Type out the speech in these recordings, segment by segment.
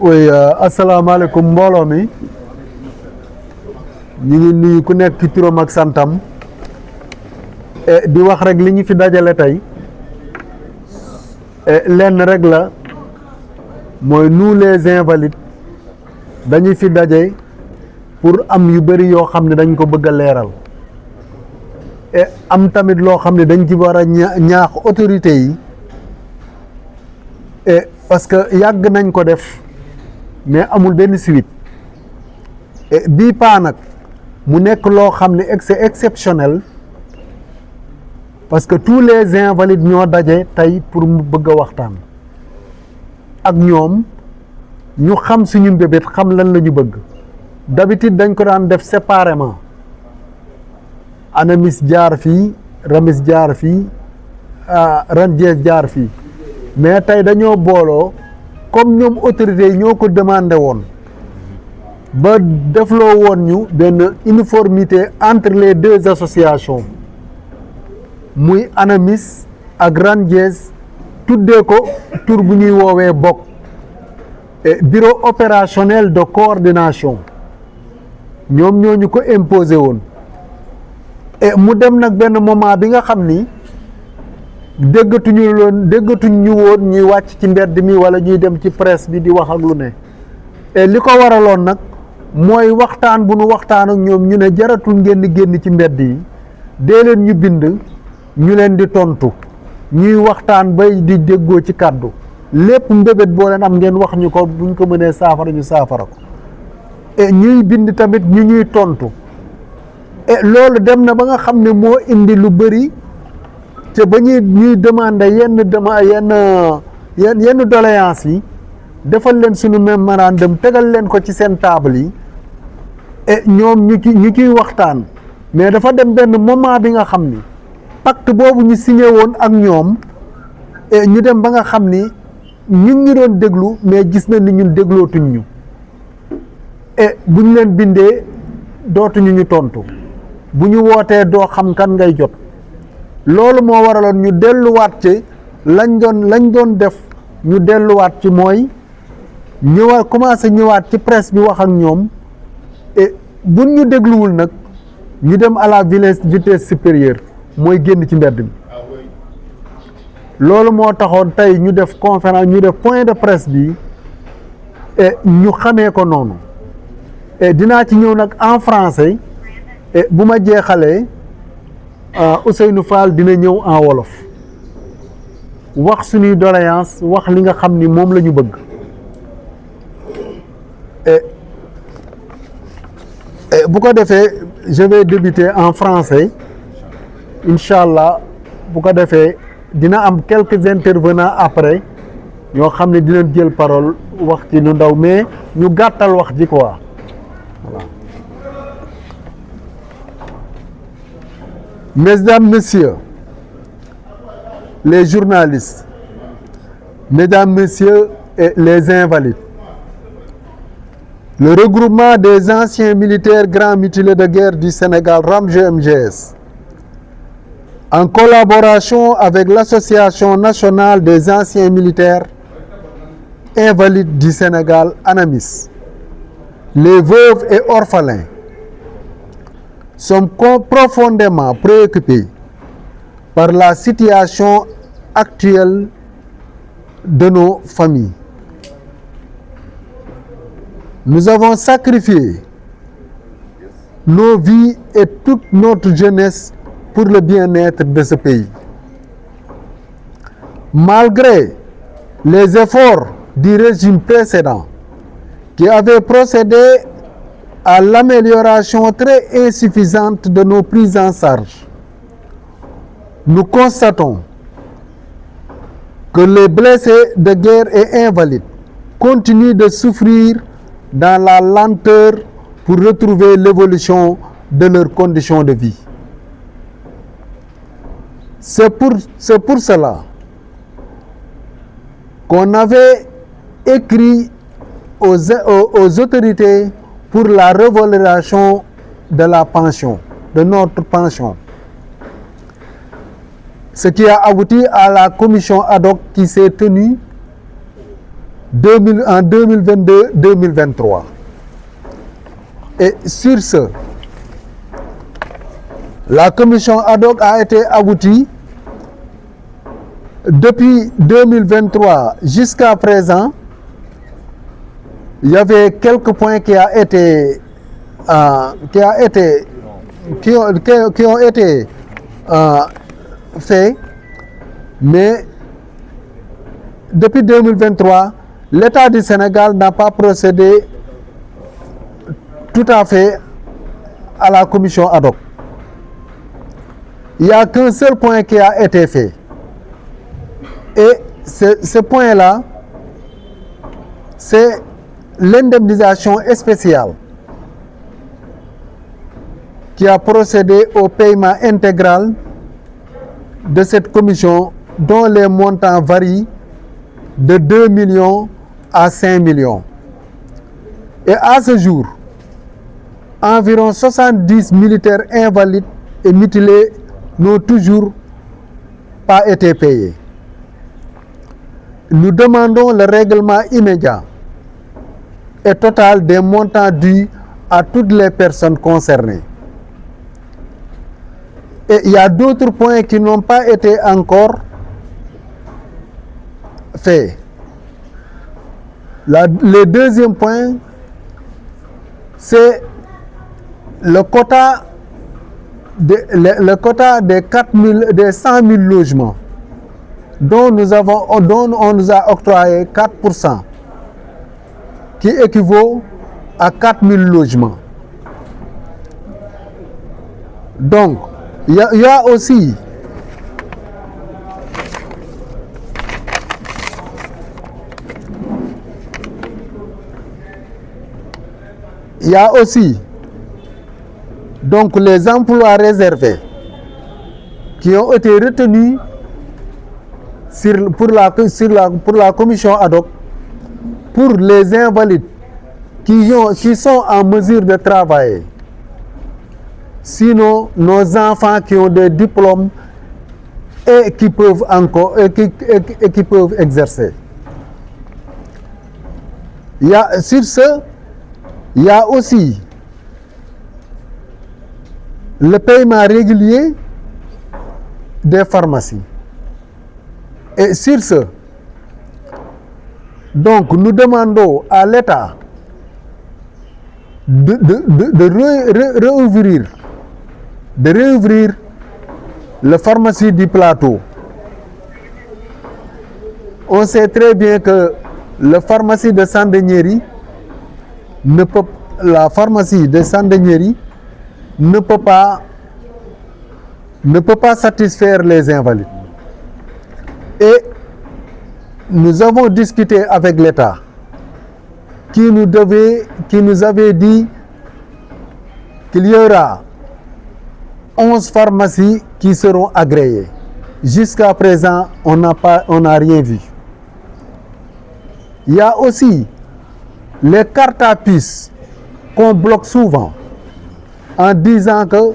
oui asalaamaaleykum mbooloo mi ñu ngi nuyu ku nekk ci turam ak santam di wax rek li ñu fi dajale tey lenn rek la mooy nous les invalides dañu fi daje pour am yu bëri yoo xam ne dañ ko bëgg a leeral am tamit loo xam ne dañ ci war a ñaax autorités yi parce que yàgg nañ ko def mais amul benn suite bii paa nag mu nekk loo xam ne c'est exceptionnel parce que tous les invalides ñoo daje tey pour mu bëgg a waxtaan ak ñoom ñu xam suñu mbébét xam lan la ñu bëgg d'habitude dañ ko daan def séparément Anamis jaar fii Ramis jaar fii Randiès jaar fii mais tey dañoo booloo comme ñoom autorités yi ñoo ko demandé woon ba defloo woon ñu benn uniformité entre les deux associations muy Anamis ak Randiès tuddee ko tur bu ñuy woowee bokk bureau opérationnel de coordination ñoom ñoo ñu ko imposé woon mu dem nag benn moment bi nga xam ni déggatuñ ñu woon ñuy wàcc ci mbedd mi wala ñuy dem ci presse bi di wax ak lu ne li ko waraloon nag mooy waxtaan bu nu waxtaan ak ñoom ñu ne jaratul ngeen di génn ci mbedd yi dee leen ñu bind ñu leen di tontu ñuy waxtaan bay di déggoo ci kàddu lépp mbébét boo leen am ngeen wax ñu ko buñ ko mënee saafara ñu saafara ko ñuy bind tamit ñu ñuy tontu loolu dem na ba nga xam ne moo indi lu bëri te ba ñuy demander yenn doléances yi defal leen suñu mémorandum tegal leen ko ci seen table yi ñoom ñu ciy waxtaan mais dafa dem benn moment bi nga xam ni pacte boobu ñu signé woon ak ñoom ñu dem ba nga xam ni ñun ñu doon déglu mais gis na ni ñun déglootuñ ñu bu ñu leen bindee dootuñu ñu tontu bu ñu wootee doo xam kan ngay jot loolu moo waraloon ñu delluwaat ci lañ doon def ñu delluwaat ci mooy ñëwaat commencé ñëwaat ci presse bi wax ak ñoom buñ ñu dégluwul nag ñu dem à la vitesse supérieure mooy génn ci mbedd mi loolu moo taxoon tey ñu def conférence ñu def point de presse bi ñu xamee ko noonu dinaa ci ñëw nag en français bu ma jeexalee Ousseynou Fall dina ñëw en wolof wax suñuy doléance wax li nga xam ni moom la ñu bëgg bu ko defee je vais débuter en français incha allah bu ko defee dina am quelques intervenants après ñoo xam ne dinañ jël parole wax ci lu ndaw mais ñu gàttal wax ji quoi voilà. Mesdames, Messieurs, les journalistes, Mesdames, Messieurs et les invalides, le regroupement des anciens militaires grands mutilés de guerre du Sénégal, RAMGMGS, en collaboration avec l'Association nationale des anciens militaires invalides du Sénégal, ANAMIS, les veuves et orphelins, sommes profondément préoccupés par la situation actuelle de nos familles. Nous avons sacrifié nos vies et toute notre jeunesse pour le bien-être de ce pays. Malgré les efforts du régime précédent qui avait procédé à l'amélioration très insuffisante de nos prises en charge, nous constatons que les blessés de guerre et invalides continuent de souffrir dans la lenteur pour retrouver l'évolution de leurs conditions de vie. C'est pour cela qu'on avait écrit aux autorités pour la revalorisation de la pension, de notre pension. Ce qui a abouti à la commission ad hoc qui s'est tenue en 2022-2023. Et sur ce, la commission ad hoc a été aboutie. Depuis 2023 jusqu'à présent, il y avait quelques points qui ont été faits, mais depuis 2023, l'État du Sénégal n'a pas procédé tout à fait à la commission ad hoc. Il n'y a qu'un seul point qui a été fait. Et ce point-là, c'est l'indemnisation spéciale qui a procédé au paiement intégral de cette commission dont les montants varient de 2 millions à 5 millions. Et à ce jour, environ 70 militaires invalides et mutilés n'ont toujours pas été payés. Nous demandons le règlement immédiat et total des montants dus à toutes les personnes concernées. Et il y a d'autres points qui n'ont pas été encore faits. Le deuxième point, c'est le quota des 100 000 logements dont on nous a octroyé 4%, qui équivaut à 4 000 logements. Donc, il y a aussi donc les emplois réservés qui ont été retenus pour la commission ad hoc pour les invalides qui sont en mesure de travailler. Sinon, nos enfants qui ont des diplômes et qui peuvent exercer. Sur ce, il y a aussi le paiement régulier des pharmacies. Et sur ce, donc nous demandons à l'État de réouvrir la pharmacie du plateau. On sait très bien que la pharmacie de Sandiniéry ne peut pas satisfaire les invalides. Et nous avons discuté avec l'État qui nous avait dit qu'il y aura 11 pharmacies qui seront agréées. Jusqu'à présent, on n'a rien vu. Il y a aussi les cartes à puce qu'on bloque souvent en disant que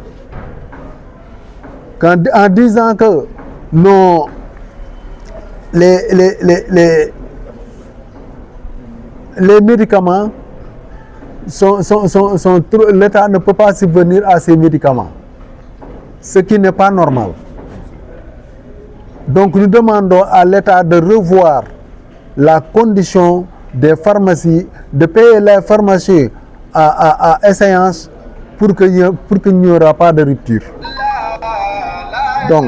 les médicaments l'État ne peut pas subvenir à ces médicaments, ce qui n'est pas normal. Donc nous demandons à l'État de revoir la condition des pharmacies, de payer les pharmacies à échéance pour qu'il n'y aura pas de rupture. Donc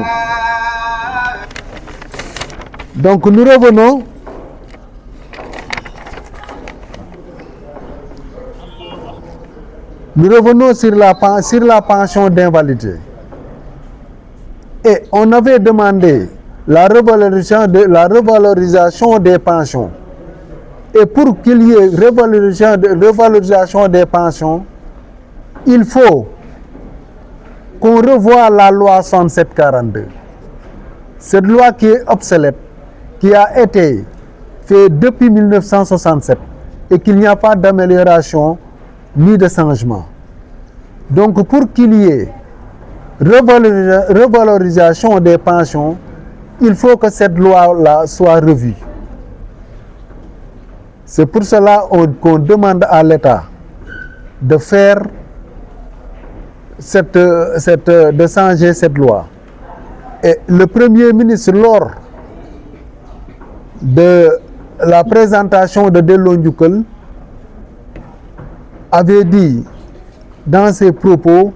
nous revenons sur la pension d'invalidité. Et on avait demandé la revalorisation des pensions. Et pour qu'il y ait revalorisation des pensions, il faut qu'on revoie la loi 6742. Cette loi qui est obsolète, qui a été faite depuis 1967 et qu'il n'y a pas d'amélioration ni de changement. Donc pour qu'il y ait revalorisation des pensions, il faut que cette loi-là soit revue. C'est pour cela qu'on demande à l'État de faire de changer cette loi. Et le Premier ministre, lors de la présentation de Dello Ndioukal, avait dit dans ses propos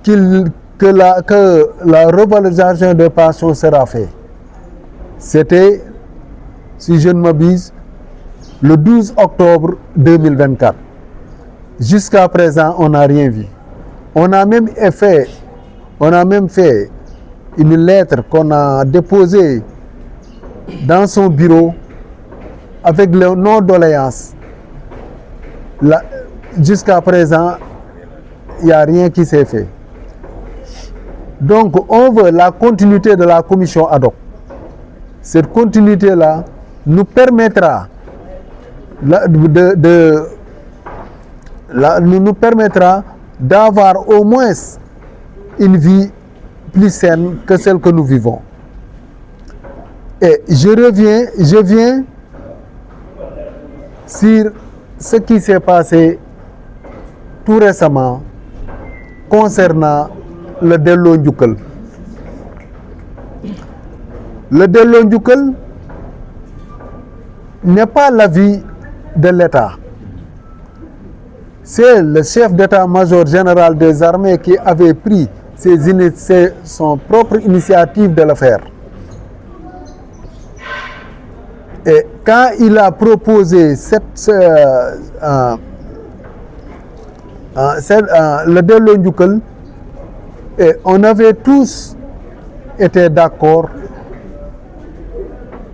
que la revalorisation des pensions sera faite. C'était, si je ne m'abuse, le 12 octobre 2024. Jusqu'à présent, on n'a rien vu. On a même fait une lettre qu'on a déposée dans son bureau avec le nom doléance. Jusqu'à présent, il n'y a rien qui s'est fait. Donc, on veut la continuité de la commission ad hoc. Cette continuité-là nous permettra nous permettra d'avoir au moins une vie plus saine que celle que nous vivons. Et je viens sur ce qui s'est passé tout récemment concernant le Dello Ndioukal. Le Dello Ndioukal n'est pas l'avis de l'État. C'est le chef d'état-major général des armées qui avait pris son propre initiative de le faire. Et quand il a proposé le Dello Ndioukal, on avait tous été d'accord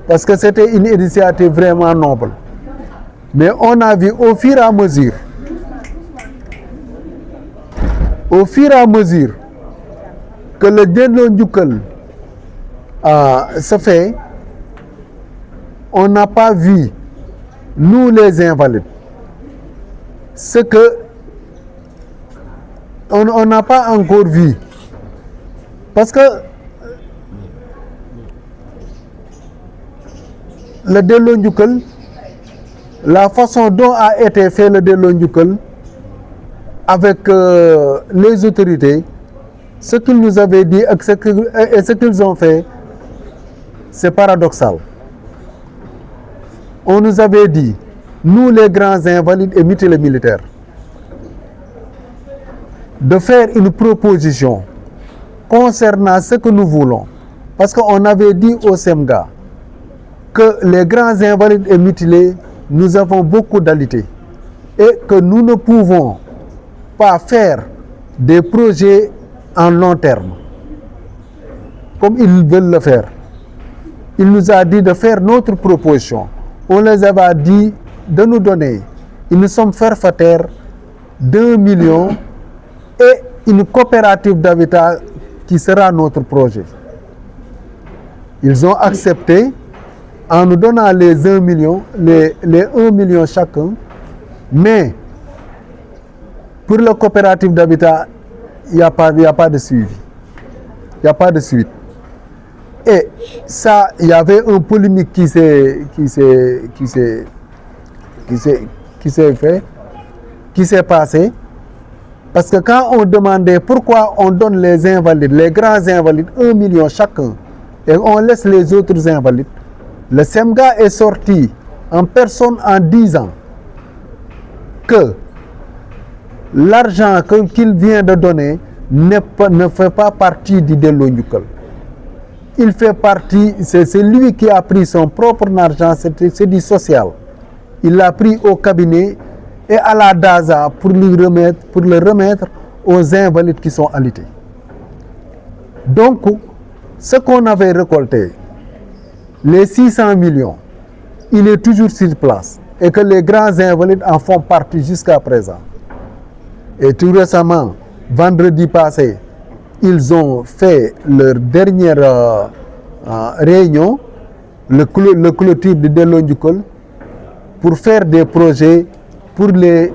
parce que c'était une initiative vraiment noble. Mais on a vu au fur et à mesure que le Dello Ndioukal se fait, on n'a pas vu, nous les invalides, ce que on n'a pas encore vu. Parce que le Dello Ndioukal, la façon dont a été fait le Dello Ndioukal avec les autorités, ce qu'ils nous avaient dit et ce qu'ils ont fait, c'est paradoxal. On nous avait dit, nous les grands invalides et mutilés militaires, de faire une proposition concernant ce que nous voulons. Parce qu'on avait dit au SEMGA que les grands invalides et mutilés, nous avons beaucoup d'alités et que nous ne pouvons pas faire des projets en long terme comme ils veulent le faire. Il nous a dit de faire notre proposition. On les avait dit de nous donner une somme forfaitaire d'1 million et une coopérative d'habitat qui sera notre projet. Ils ont accepté en nous donnant les 1 million, les 1 million chacun, mais pour la coopérative d'habitat, il n'y a pas de suivi. Il n'y a pas de suite. Et ça, il y avait une polémique qui s'est passée. Parce que quand on demandait pourquoi on donne les invalides, les grands invalides, 1 million chacun, et on laisse les autres invalides, le SEMGA est sorti en personne en disant que l'argent qu'il vient de donner ne fait pas partie du Dello Ndioukal. Il fait partie, c'est lui qui a pris son propre argent, c'est du social. Il l'a pris au cabinet et à la DASA pour le remettre aux invalides qui sont alités. Donc, ce qu'on avait récolté, les 600 millions, il est toujours sur place et que les grands invalides en font partie jusqu'à présent. Et tout récemment, vendredi passé, ils ont fait leur dernière réunion, le clôture de Dello Ndioukal, pour faire des projets pour les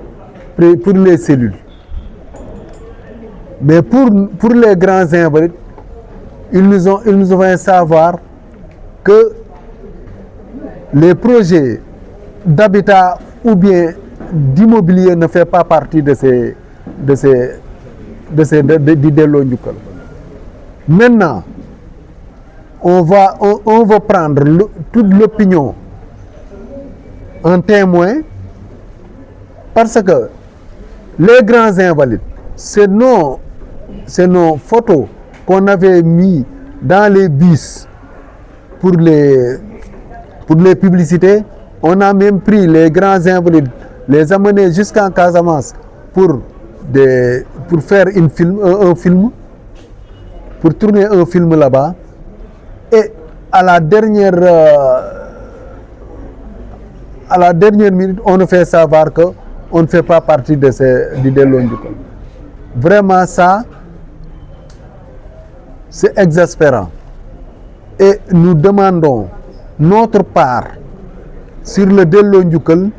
cellules. Mais pour les grands invalides, ils nous ont fait savoir que les projets d'habitat ou bien d'immobilier ne fait pas partie de du delloo njukkal. Maintenant, on va prendre toute l'opinion en témoin, parce que les grands invalides, c'est nos photos qu'on avait mis dans les bus pour les publicités. On a même pris les grands invalides, les amener jusqu'en Casamance pour faire un film, pour tourner un film là-bas. Et à la dernière minute, on nous fait savoir que on ne fait pas partie du delloo njukkal. Vraiment, ça, c'est exaspérant. Et nous demandons notre part sur le delloo njukkal.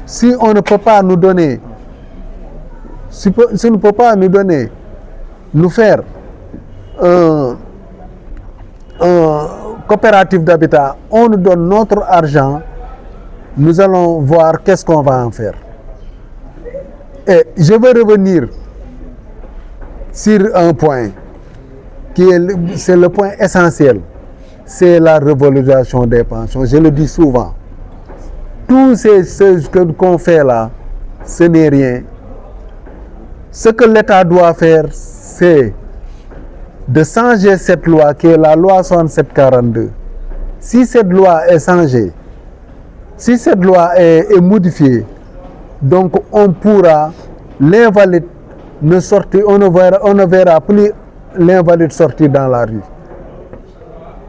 Si on ne peut pas nous donner, nous faire un coopérative d'habitat, on nous donne notre argent, nous allons voir qu'est-ce qu'on va en faire. Et je veux revenir sur un point c'est le point essentiel, c'est la revalorisation des pensions. Je le dis souvent, tout ce qu'on fait là, ce n'est rien. Ce que l'État doit faire, c'est de changer cette loi qui est la loi 6742. Si cette loi est changée, si cette loi est modifiée, donc on pourra, l'invalide ne sortir, on ne verra plus l'invalide sortir dans la rue.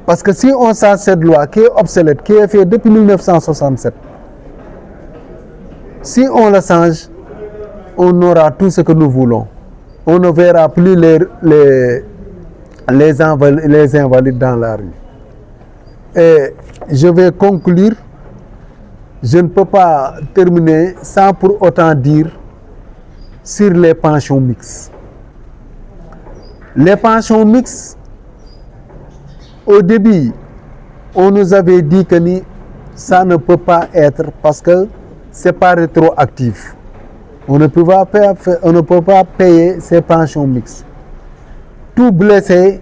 Parce que si on change cette loi qui est obsolète, qui est faite depuis 1967, si on la change, on aura tout ce que nous voulons. On ne verra plus les invalides dans la rue. Et je vais conclure. Je ne peux pas terminer sans pour autant dire sur les pensions mixtes. Les pensions mixtes, au début, on nous avait dit que ça ne peut pas être parce que ce n'est pas rétroactif. On ne peut pas payer ces pensions mixtes. Tous les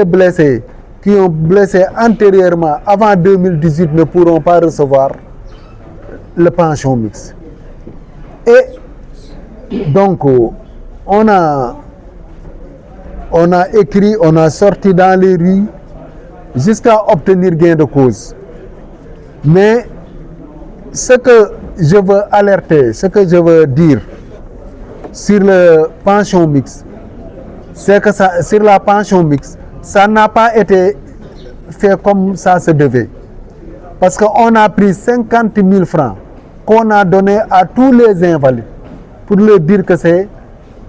blessés qui ont blessé antérieurement, avant 2018, ne pourront pas recevoir le pension mixte. Et donc, on a écrit, on a sorti dans les rues jusqu'à obtenir gain de cause. Mais ce que je veux alerter, ce que je veux dire sur le pension mixte, c'est que sur la pension mixte, ça n'a pas été fait comme ça se devait. Parce qu'on a pris 50 000 francs qu'on a donné à tous les invalides pour leur dire que c'est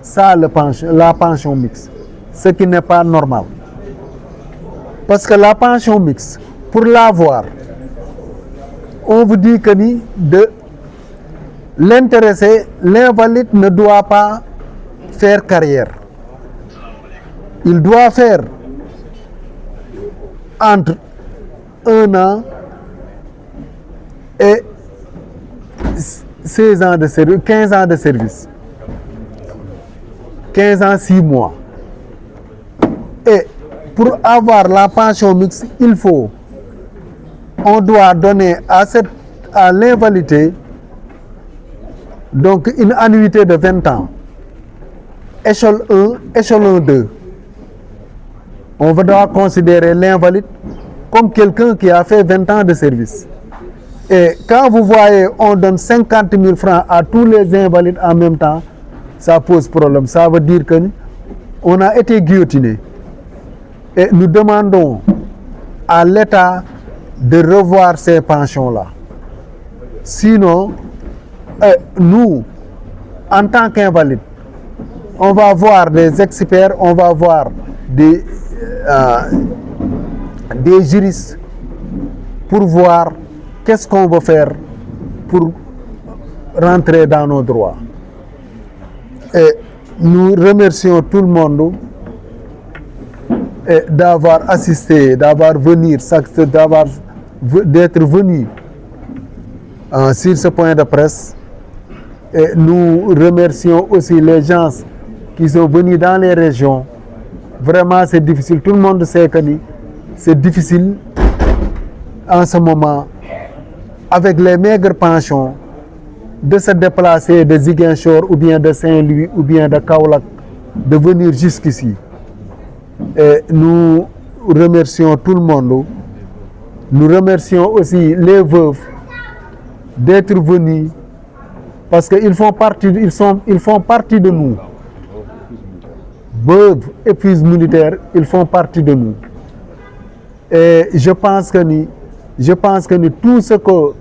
ça la pension mixte. Ce qui n'est pas normal. Parce que la pension mixte, pour l'avoir, on vous dit que de l'intéressé, l'invalide ne doit pas faire carrière. Il doit faire entre 1 an et 16 ans de service, 15 ans de service. 15 ans, 6 mois. Et pour avoir la pension mixte, on doit donner à l'invalidité donc une annuité de 20 ans. Échelon 1, échelon 2. On doit considérer l'invalide comme quelqu'un qui a fait 20 ans de service. Et quand vous voyez, on donne 50 000 francs à tous les invalides en même temps, ça pose problème. Ça veut dire qu'on a été guillotiné. Et nous demandons à l'État de revoir ces pensions-là. Sinon, nous, en tant qu'invalides, on va voir des experts, on va voir des juristes pour voir qu'est-ce qu'on va faire pour rentrer dans nos droits. Et nous remercions tout le monde d'avoir assisté, d'avoir d'être venus sur ce point de presse. Et nous remercions aussi les gens qui sont venus dans les régions. Vraiment, c'est difficile. Tout le monde sait que c'est difficile en ce moment, avec les maigres pensions, de se déplacer de Ziguinchor ou bien de Saint-Louis ou bien de Kaolack, de venir jusqu'ici. Et nous remercions tout le monde. Nous remercions aussi les veuves d'être venus parce qu'ils font partie, ils font partie de nous. Veuves et fils militaires, ils font partie de nous. Et je pense que tout ce que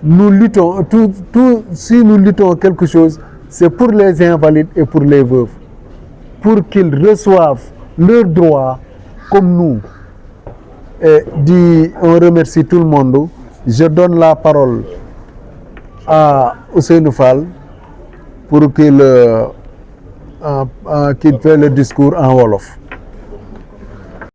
nous luttons, si nous luttons quelque chose, c'est pour les invalides et pour les veuves, pour qu'ils reçoivent leurs droits comme nous. Et on remercie tout le monde. Je donne la parole à Ousseynou Fall pour qu'il fait le discours en Wolof.